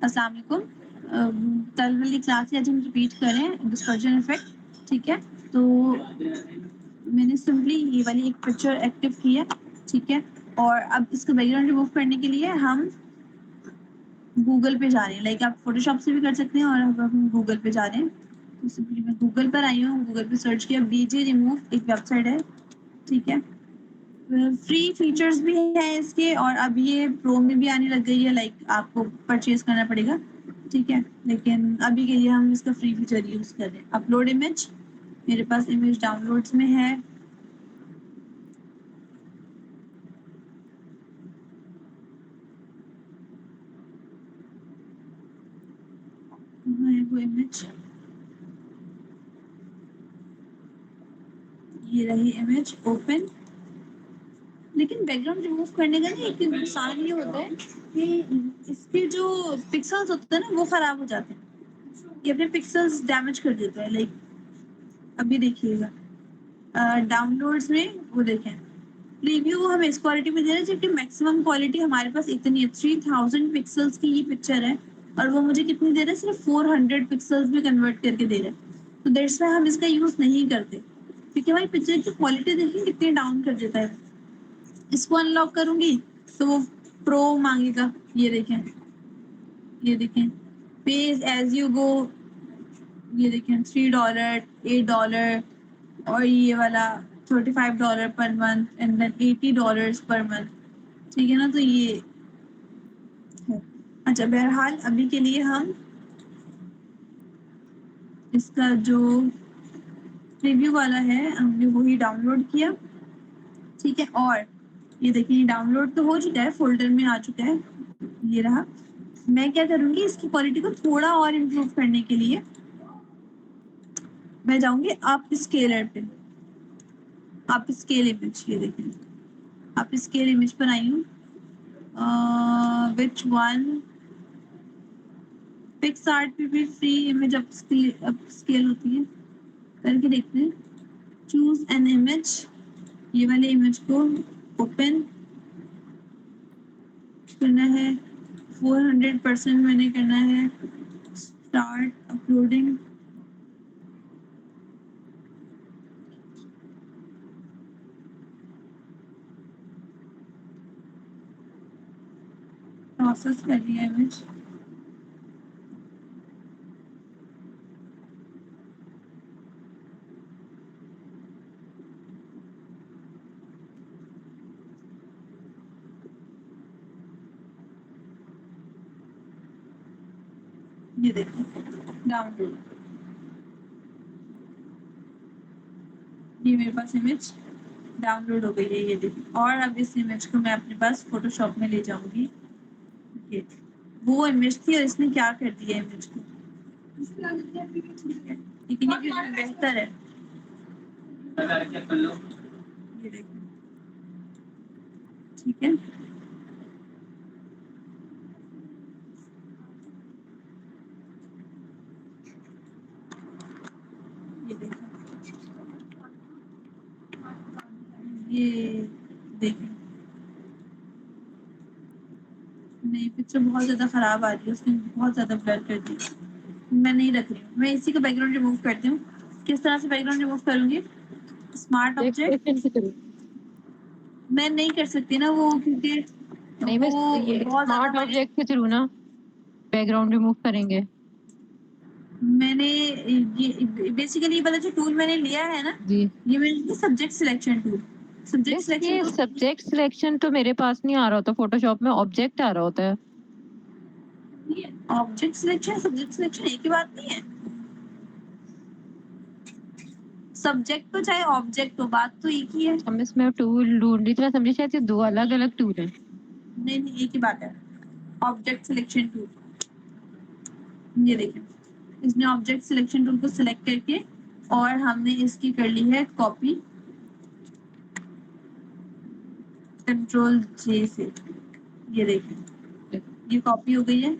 अस्सलाम वालेकुम। कल वाली क्लास आज हम रिपीट करें डिस्पर्जन इफेक्ट, ठीक है। तो मैंने सिंपली ये वाली एक पिक्चर एक्टिव की है, ठीक है। और अब इसका बैकग्राउंड रिमूव करने के लिए हम गूगल पे जा रहे हैं। लाइक आप फोटोशॉप से भी कर सकते हैं और अब हम गूगल पे जा रहे हैं। तो सिंपली मैं गूगल पर आई हूँ, गूगल पे सर्च किया बीजे रिमूव, एक वेबसाइट है, ठीक है। फ्री फीचर्स भी है इसके और अब ये प्रो में भी आने लग गई है। लाइक आपको परचेज करना पड़ेगा, ठीक है। लेकिन अभी के लिए हम इसका फ्री फीचर यूज कर रहे हैं। अपलोड इमेज, मेरे पास इमेज डाउनलोड्स में है। कहाँ है वो इमेज? ये रही इमेज ओपन। लेकिन बैकग्राउंड रिमूव करने का ना एक नुकसान ये होता है कि इसके जो पिक्सल्स होते हैं ना वो खराब हो जाते हैं। ये अपने पिक्सल्स डैमेज कर देता है। लाइक अभी देखिएगा डाउनलोड्स में वो देखें, रिव्यू हम इस क्वालिटी में दे रहे हैं जबकि मैक्सिमम क्वालिटी हमारे पास इतनी है। 3000 पिक्सल्स की ये पिक्चर है और वो मुझे कितनी दे रहा है? सिर्फ 400 पिक्सल्स में कन्वर्ट करके दे रहा है। तो दैट्स व्हाई हम इसका यूज नहीं करते, क्योंकि हमारी पिक्चर की क्वालिटी देखिए कितनी डाउन कर देता है। इसको अनलॉक करूंगी तो वो प्रो मांगेगा। ये देखें, ये देखें, पेज एज यू गो, ये देखें $3, $8, और ये वाला $35 per month and then $80 per month, ठीक है ना। तो ये है। अच्छा, बहरहाल अभी के लिए हम इसका जो रिव्यू वाला है हमने वही डाउनलोड किया, ठीक है। और ये देखिए डाउनलोड तो हो चुका है, फोल्डर में आ चुका है, ये रहा। मैं क्या करूंगी, इसकी क्वालिटी को थोड़ा और इम्प्रूव करने के लिए मैं जाऊंगी आप स्केलर पे। आप स्केल इमेज, ये देखें, आप स्केल इमेज पर आई हूँ। Which one? पिक्स आर्ट पे भी फ्री इमेज अप स्केल होती है, करके देखते हैं। चूज एन इमेज, ये वाले इमेज को ओपन करना है, 400% मैंने करना है। Start uploading. प्रोसेस कर लिया इमेज। ये देखो डाउनलोड, ये मेरे पास इमेज डाउनलोड हो गई है, ये देखो। और अब इस इमेज को मैं अपने पास फोटोशॉप में ले जाऊंगी। ये वो इमेज थी और इसने क्या कर दिया इमेज को, ठीक है। लेकिन ये भी बेहतर है, ये देखो, ठीक है। ये देखो, ये देखो, नहीं पिक्चर बहुत ज्यादा खराब आ रही है, उसने बहुत ज्यादा ब्लर कर दी। मैं नहीं रख रही हूँ, मैं इसी का बैकग्राउंड रिमूव करती हूँ। किस तरह से बैकग्राउंड रिमूव करूंगी? स्मार्ट ऑब्जेक्ट मैं नहीं कर सकती ना वो, क्योंकि नहीं, वो मैं ये बहुत स्मार्ट ज्यादा ऑब्जेक्ट के थ्रू ना बैकग्राउंड रिमूव करेंगे। मैंने ये बेसिकली ये वाला जो टूल मैंने लिया है ना, जी, ये मेरे subject selection tool. Subject yes, selection ये टूल सब्जेक्ट सिलेक्शन तो मेरे पास नहीं आ रहा होता, फोटोशॉप में ऑब्जेक्ट आ रहा होता है। ऑब्जेक्ट सिलेक्शन सब्जेक्ट सिलेक्शन एक ही बात नहीं है। सब्जेक्ट तो चाहे ऑब्जेक्ट हो, बात तो एक ही है। हम इसमें टूल ढूंढ रही थी, मैं समझी शायद ये दो अलग अलग टूल है। नहीं नहीं, एक ही बात है। ऑब्जेक्ट सिलेक्शन टूल, ये देखिए, इसने ऑब्जेक्ट सिलेक्शन टूल को सिलेक्ट करके और हमने इसकी कर ली है कॉपी, कंट्रोल जे से। ये देखिए ये कॉपी हो गई है,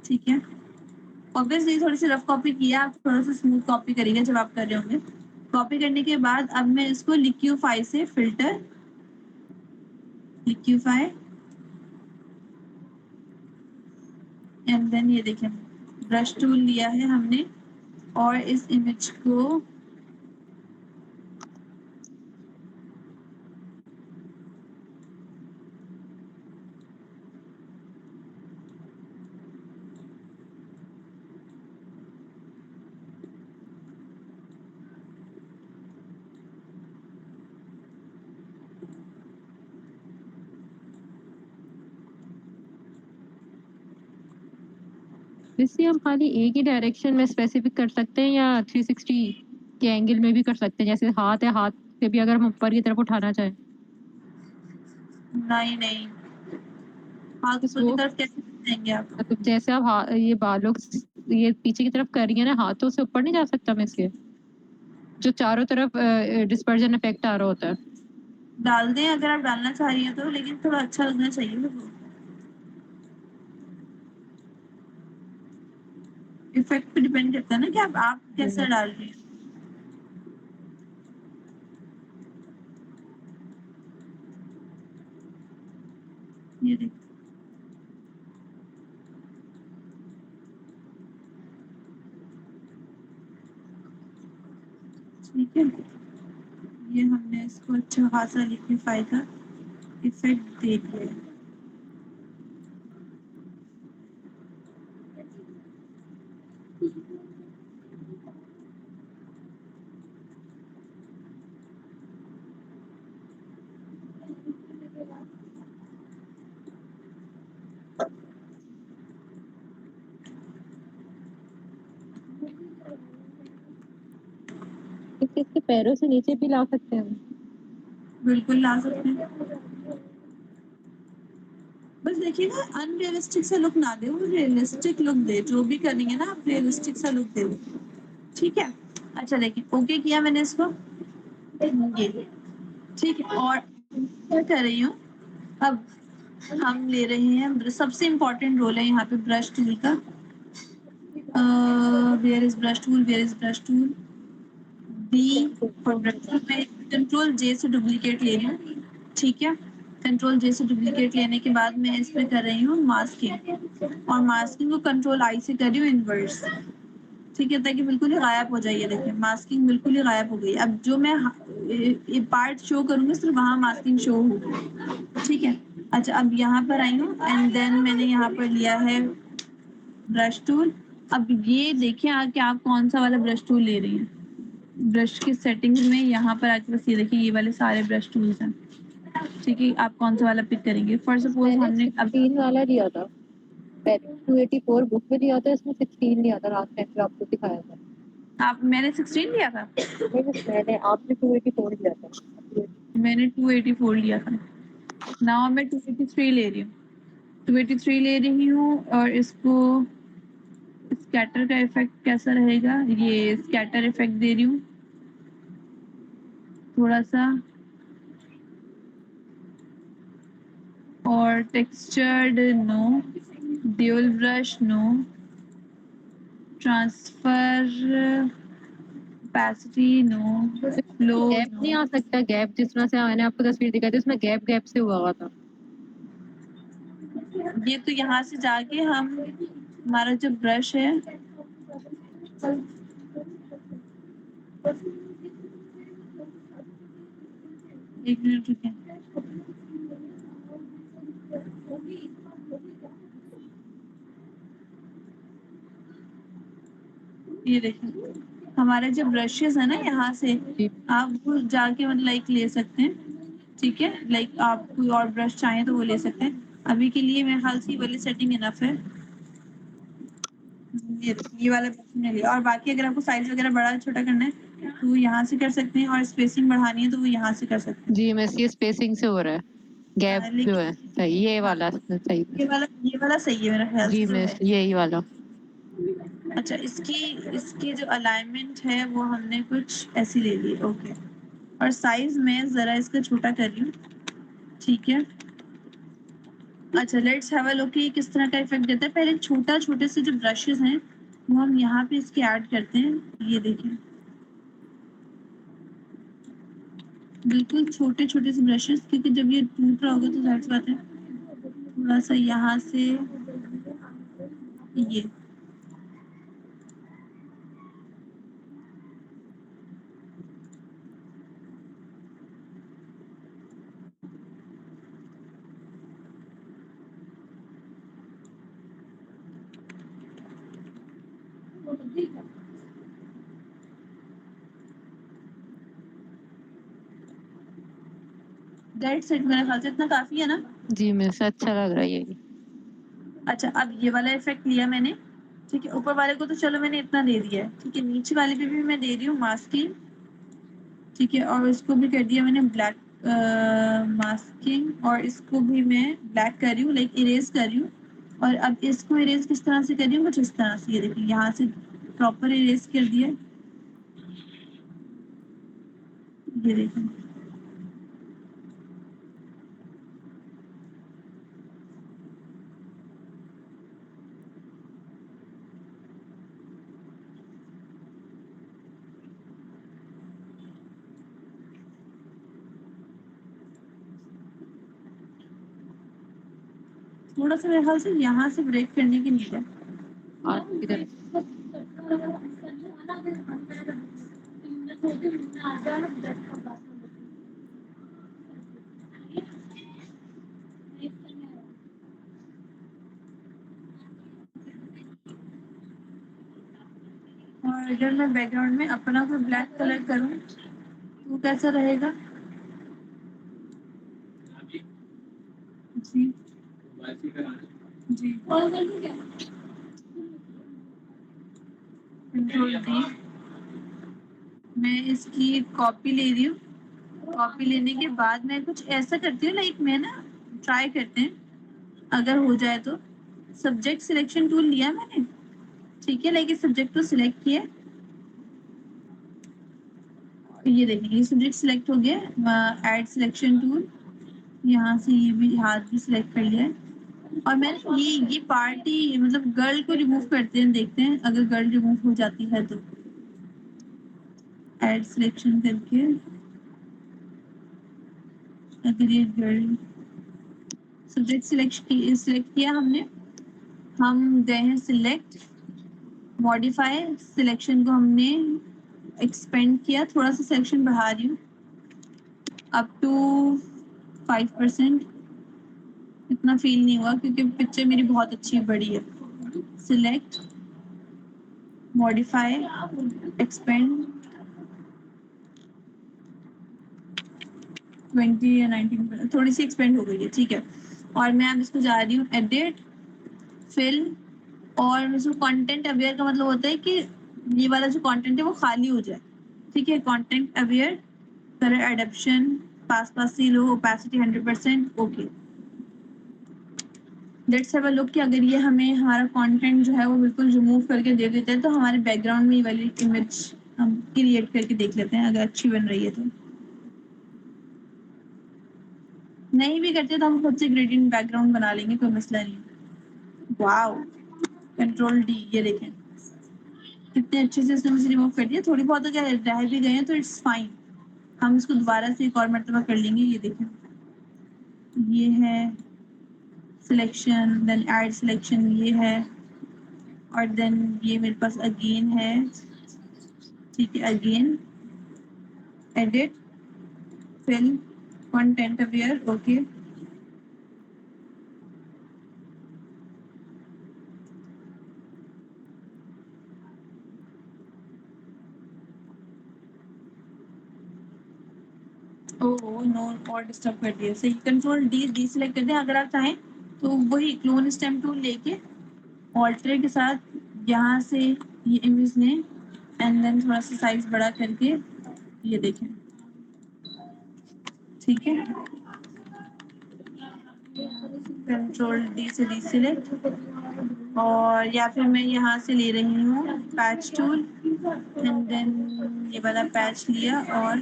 ठीक है। ऑब्वियसली थोड़ी सी रफ कॉपी किया, आप थोड़ा सा स्मूथ कॉपी करेंगे जब आप कर रहे होंगे। कॉपी करने के बाद अब मैं इसको लिक्यूफाई से फिल्टर, लिक्यूफाई, एंड देन ये देखें ब्रश टूल लिया है हमने और इस इमेज को इससे हम खाली एक ही डायरेक्शन में स्पेसिफिक कर सकते हैं या 360 के एंगल में भी कर सकते हैं? जैसे हाथ है, हाथ से भी अगर हम ऊपर की तरफ उठाना चाहें नहीं हाथ बस ऊपर की वो तरफ कैसे जाएंगे आप? मतलब जैसे आप ये बालों ये पीछे की तरफ कर रही है ना, हाथों से ऊपर नहीं जा सकता मैं इसके, जो चारों तरफ डिस्पर्जन इफेक्ट आ रहा होता है। डाल दें अगर आप डालना चाह रही हैं तो, लेकिन थोड़ा अच्छा लगना चाहिए ना वो। इफेक्ट पे डिपेंड करता है ना कि आप कैसा डाल रही हैं। ये देखिए ठीक है, ये हमने इसको अच्छा खासा लिक्विफाई का इफेक्ट दे दिया है। इसके पैरों से नीचे भी ला सकते हैं। बिल्कुल ला सकते हैं, बस देखिए ना अनरियलिस्टिक सा लुक ना दे, वो रियलिस्टिक लुक दे। जो भी करेंगे ना आप रियलिस्टिक सा लुक दे, ठीक है। अच्छा देखिए ओके किया मैंने इसको, ये ठीक है। और क्या कर रही हूँ अब, हम ले रहे हैं सबसे इम्पोर्टेंट रोल है यहाँ पे ब्रश टूल का। Where is brush tool, where is brush tool, B for brush tool. मैं कंट्रोल जे से डुप्लीकेट ले रही हूँ, ठीक है। कंट्रोल जे से डुप्लीकेट लेने के बाद मैं इसमें कर रही हूँ मास्किंग, और मास्किंग को कंट्रोल आई से कर रही हूँ इनवर्स, ठीक है, ताकि बिल्कुल ही गायब हो जाए। ये देखिए मास्किंग बिल्कुल ही गायब हो गई। अब जो मैं ये पार्ट शो करूंगी सिर्फ वहां मास्किंग शो होगी, ठीक है। अच्छा अब यहाँ पर आई हूँ एंड देन मैंने यहाँ पर लिया है ब्रश टूल। अब ये देखिए आके आप कौन सा वाला ब्रश टूल ले रही हैं। ब्रश की सेटिंग्स में यहाँ पर आके बस ये देखिए ये वाले सारे ब्रश टूल्स हैं, ठीक है। आप कौन सा वाला पिक करेंगे? फॉर सपोज हमने अब 16 वाला लिया था, पहले 284 बुक में लिया था, इसमें 16 लिया था लास्ट टाइम जो आपको दिखाया था। आप मैंने 16 लिया था, मैंने आपने 284 लिया था। मैंने 284 लिया था। नाउ मैं 283 ले रही हूँ, 283 ले रही हूँ। और इसको स्कैटर का इफेक्ट कैसा रहेगा, ये स्कैटर इफेक्ट दे रही हूँ थोड़ा सा। और textured no, dual brush no, transfer capacity no, flow gap नहीं नो। आ सकता? गैप जिस तरह से मैंने आपको तस्वीर दिखाई थी उसमें गैप गैप से हुआ था। ये तो यहाँ से जाके हम हमारा जो ब्रश है एक मिनट रुके, ये देखिए हमारे जो ब्रशेस है ना यहाँ से जी आप वो जाके मतलब लाइक ले सकते हैं, ठीक है। लाइक आप कोई और ब्रश चाहें तो वो ले सकते हैं। अभी के लिए मेरे ख्याल से ये वाली सेटिंग इनफ है। ये वाला ब्रश मैंने लिया, और बाकी अगर आपको साइज वगैरह बड़ा छोटा करना है तो वो यहाँ से कर सकते हैं, और स्पेसिंग बढ़ानी है तो वो यहाँ से कर सकते हैं। जी मैं ये स्पेसिंग से हो रहा है, गैप जो है लेकिन सही, ये हाँ वाला सही। ये वाला सही है मेरा ख्याल जी से जो मैं है। यही वाला। अच्छा इसकी जो अलाइनमेंट है वो हमने कुछ ऐसी ले ली, ओके। और साइज में जरा इसका छोटा कर रही हूँ, ठीक है। अच्छा लेट्स हैव अ लुक कि किस तरह का इफेक्ट देता है। पहले छोटे से जो ब्रशेस हैं वो हम यहाँ पे इसके ऐड करते हैं। ये देखिए बिल्कुल छोटे से ब्रशेस, क्योंकि जब ये टूट रहा होगा तो जाहिर सी बात है थोड़ा सा यहाँ से ये दैट्स इट, मेरे ख्याल से इतना काफी है ना। जी मिस, अच्छा लग रहा है ये। अच्छा, अब ये वाला इफेक्ट लिया मैंने, ठीक है। ऊपर वाले को तो चलो मैंने इतना दे दिया है, ठीक है। नीचे वाले पे भी मैं दे रही हूँ मास्किंग, ठीक है। और इसको भी कर दिया मैंने ब्लैक मास्किंग, और इसको भी मैं ब्लैक कर रही हूँ, लाइक इरेज कर रही हूँ। और अब इसको इरेज किस तरह से कर रही हूँ, कुछ इस तरह से, ये देखिए यहाँ से प्रॉपर इरेज कर दिया, ये देखिए। थोड़ा सा मेरे ख्याल से यहाँ से ब्रेक करने की नीड है। और इधर और अगर मैं बैकग्राउंड में अपना कोई ब्लैक कलर करूँ तो कैसा रहेगा? जी जी, कंट्रोल डी, मैं इसकी कॉपी ले रही हूँ। कॉपी लेने के बाद मैं कुछ ऐसा करती हूँ, लाइक मैं ना ट्राई करते हैं अगर हो जाए तो। सब्जेक्ट सिलेक्शन टूल लिया मैंने, ठीक है। लाइक इस सब्जेक्ट को सिलेक्ट किया, ये देखिए ये सब्जेक्ट सिलेक्ट हो गया। ऐड सिलेक्शन टूल, यहाँ से ये भी हाथ भी सिलेक्ट कर लिया है। और मैंने ये पार्टी मतलब गर्ल को रिमूव करते हैं, देखते हैं अगर गर्ल रिमूव हो जाती है तो। ऐड सिलेक्शन करके अगर ये गर्ल सब्जेक्ट सिलेक्ट किया हमने, हम गए हैं सिलेक्ट, मॉडिफाई सिलेक्शन को हमने एक्सपेंड किया, थोड़ा सा सिलेक्शन बढ़ा रही हूँ अप टू 5%। इतना फील नहीं हुआ क्योंकि पिक्चर मेरी बहुत अच्छी बड़ी है। सिलेक्ट, मॉडिफाई, एक्सपेंड 20 या 19, थोड़ी सी एक्सपेंड हो गई है, ठीक है। और मैं अब इसको जा रही हूँ एडिट, फिल, और इसको कंटेंट अवेयर का मतलब होता है कि ये वाला जो कंटेंट है वो खाली हो जाए, ठीक है। कंटेंट अवेयर, कलर एडप्शन, पास पास सी लो, opacity 100%, okay. Let's have a look कि अगर ये हमें हमारा कंटेंट जो है वो बिल्कुल रिमूव करके दे देते हैं तो हमारे बैकग्राउंड में ये वाली इमेज हम क्रिएट करके देख लेते हैं अगर अच्छी बन रही है तो। नहीं भी करते तो हम खुद से ग्रेडियंट बैकग्राउंड बना लेंगे, कोई मसला नहीं। वाओ, कंट्रोल डी, ये देखें कितने अच्छे से इसने मुझे रिमूव कर दिया। थोड़ी बहुत अगर रह भी गए हैं तो इट्स फाइन, हम इसको दोबारा से एक और मरतबा कर लेंगे। ये देखें, ये है सिलेक्शन, देन ऐड सिलेक्शन, ये है, और देन ये मेरे पास अगेन है, ठीक है। Again edit, fill, content aware, okay. Oh no, और डिस्टर्ब कर दिया। सही, कंट्रोल डी डी सिलेक्ट कर दें। अगर आप चाहें तो वही क्लोन स्टेम टूल लेके ऑल्टर के साथ यहाँ से ये इमेज लें, एंड देन थोड़ा सा साइज बड़ा करके ये देखें, ठीक है। कंट्रोल डी से डी सिलेक्ट, और या फिर मैं यहाँ से ले रही हूँ पैच टूल, एंड देन ये वाला पैच लिया और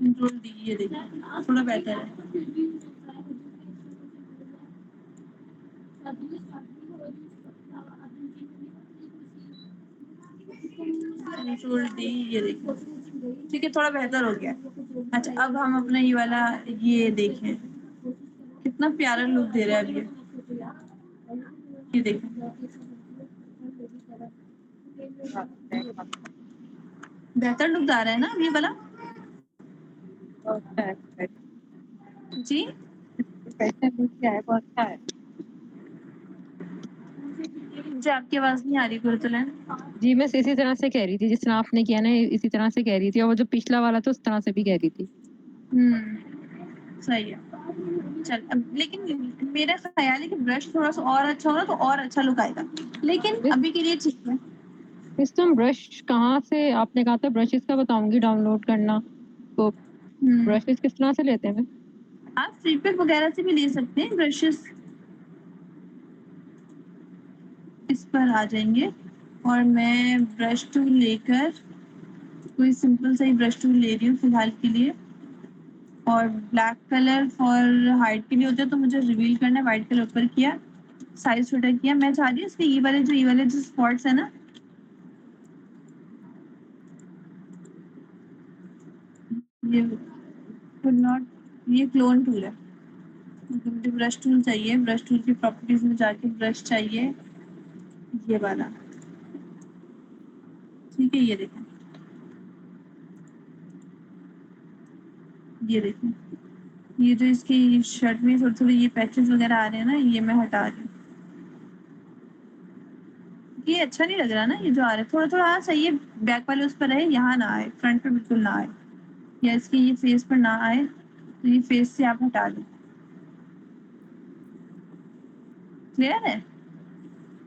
कंट्रोल डी, ये देखिए थोड़ा बेटर है। कंट्रोल डी, ये देखो ठीक है, थोड़ा बेहतर हो गया। अच्छा अब हम अपना ये वाला ये देखें, कितना प्यारा लुक दे रहा है अब ये देखो, बेहतर लुक आ रहा है ना अब ये वाला अच्छा है, जी। फैशन लुक क्या है, बहुत अच्छा है। जी आपकी आवाज नहीं आ रही गुरुतुलन। जी मैं इसी तरह से कह रही थी, जिस तरह आपने किया ना इसी तरह से कह रही थी, और वो जो पिछला वाला था उस तरह से भी कह रही थी। सही है। चल अब लेकिन मेरा ख्याल है कि ब्रश थोड़ा सा और अच्छा होगा तो और अच्छा लुक आएगा, लेकिन अभी के लिए ठीक है। इस तुम ब्रश कहाँ से, आपने कहा था ब्रशेस का बताऊंगी डाउनलोड करना, तो ब्रशेस किस तरह से लेते हैं? आप फ्री पिक वगैरह से भी ले सकते हैं ब्रशेस। इस पर आ जाएंगे और मैं ब्रश टूल लेकर कोई सिंपल सा ही ब्रश टूल ले रही हूँ फिलहाल के लिए, और ब्लैक कलर फॉर हाइट के लिए होता है तो मुझे रिवील करना है, व्हाइट कलर ऊपर किया, साइज छोटा किया। मैं चाह रही हूँ इसके ये वाले जो स्पॉट्स है ना, ये नॉट, ये क्लोन टूल है, मुझे ब्रश टूल चाहिए, ब्रश टूल की प्रॉपर्टीज में जाके ब्रश चाहिए ये वाला, ठीक है। ये देखें, ये जो इसकी शर्ट में थोड़े थोड़े ये पैचेस वगैरह आ रहे हैं ना, ये मैं हटा रही हूँ। ये अच्छा नहीं लग रहा ना, ये जो आ रहा है थोड़ा थोड़ा, हाँ सही है, बैक वाले उस पर रहे, यहाँ ना आए, फ्रंट पे बिल्कुल ना आए, या इसके ये फेस पर ना आए, तो ये फेस से आप हटा दें। क्लियर है?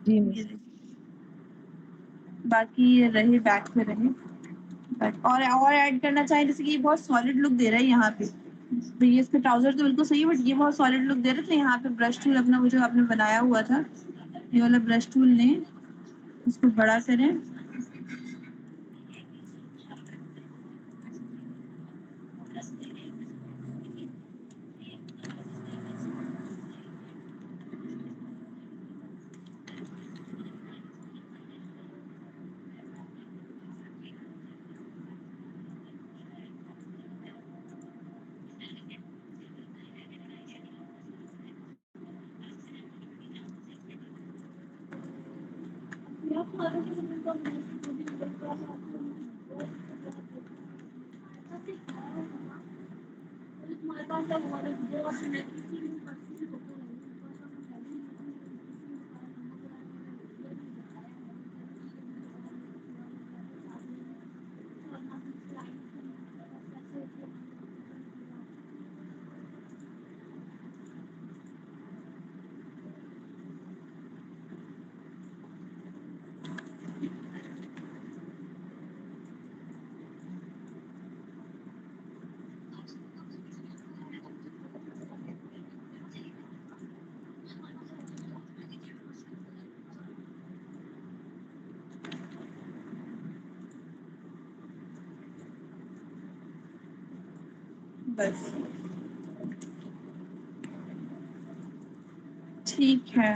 जी ये देखिए, बाकी ये रहे बैक पे रहे, और ऐड करना चाहें, जैसे कि ये बहुत सॉलिड लुक दे रहा है यहाँ पे, तो ये इसका ट्राउजर तो बिल्कुल सही है, बट ये बहुत सॉलिड लुक दे रहा है, तो यहाँ पे ब्रश टूल अपना वो जो आपने बनाया हुआ था, ये वाला ब्रश टूल लें, इसको बड़ा करें, बस ठीक है।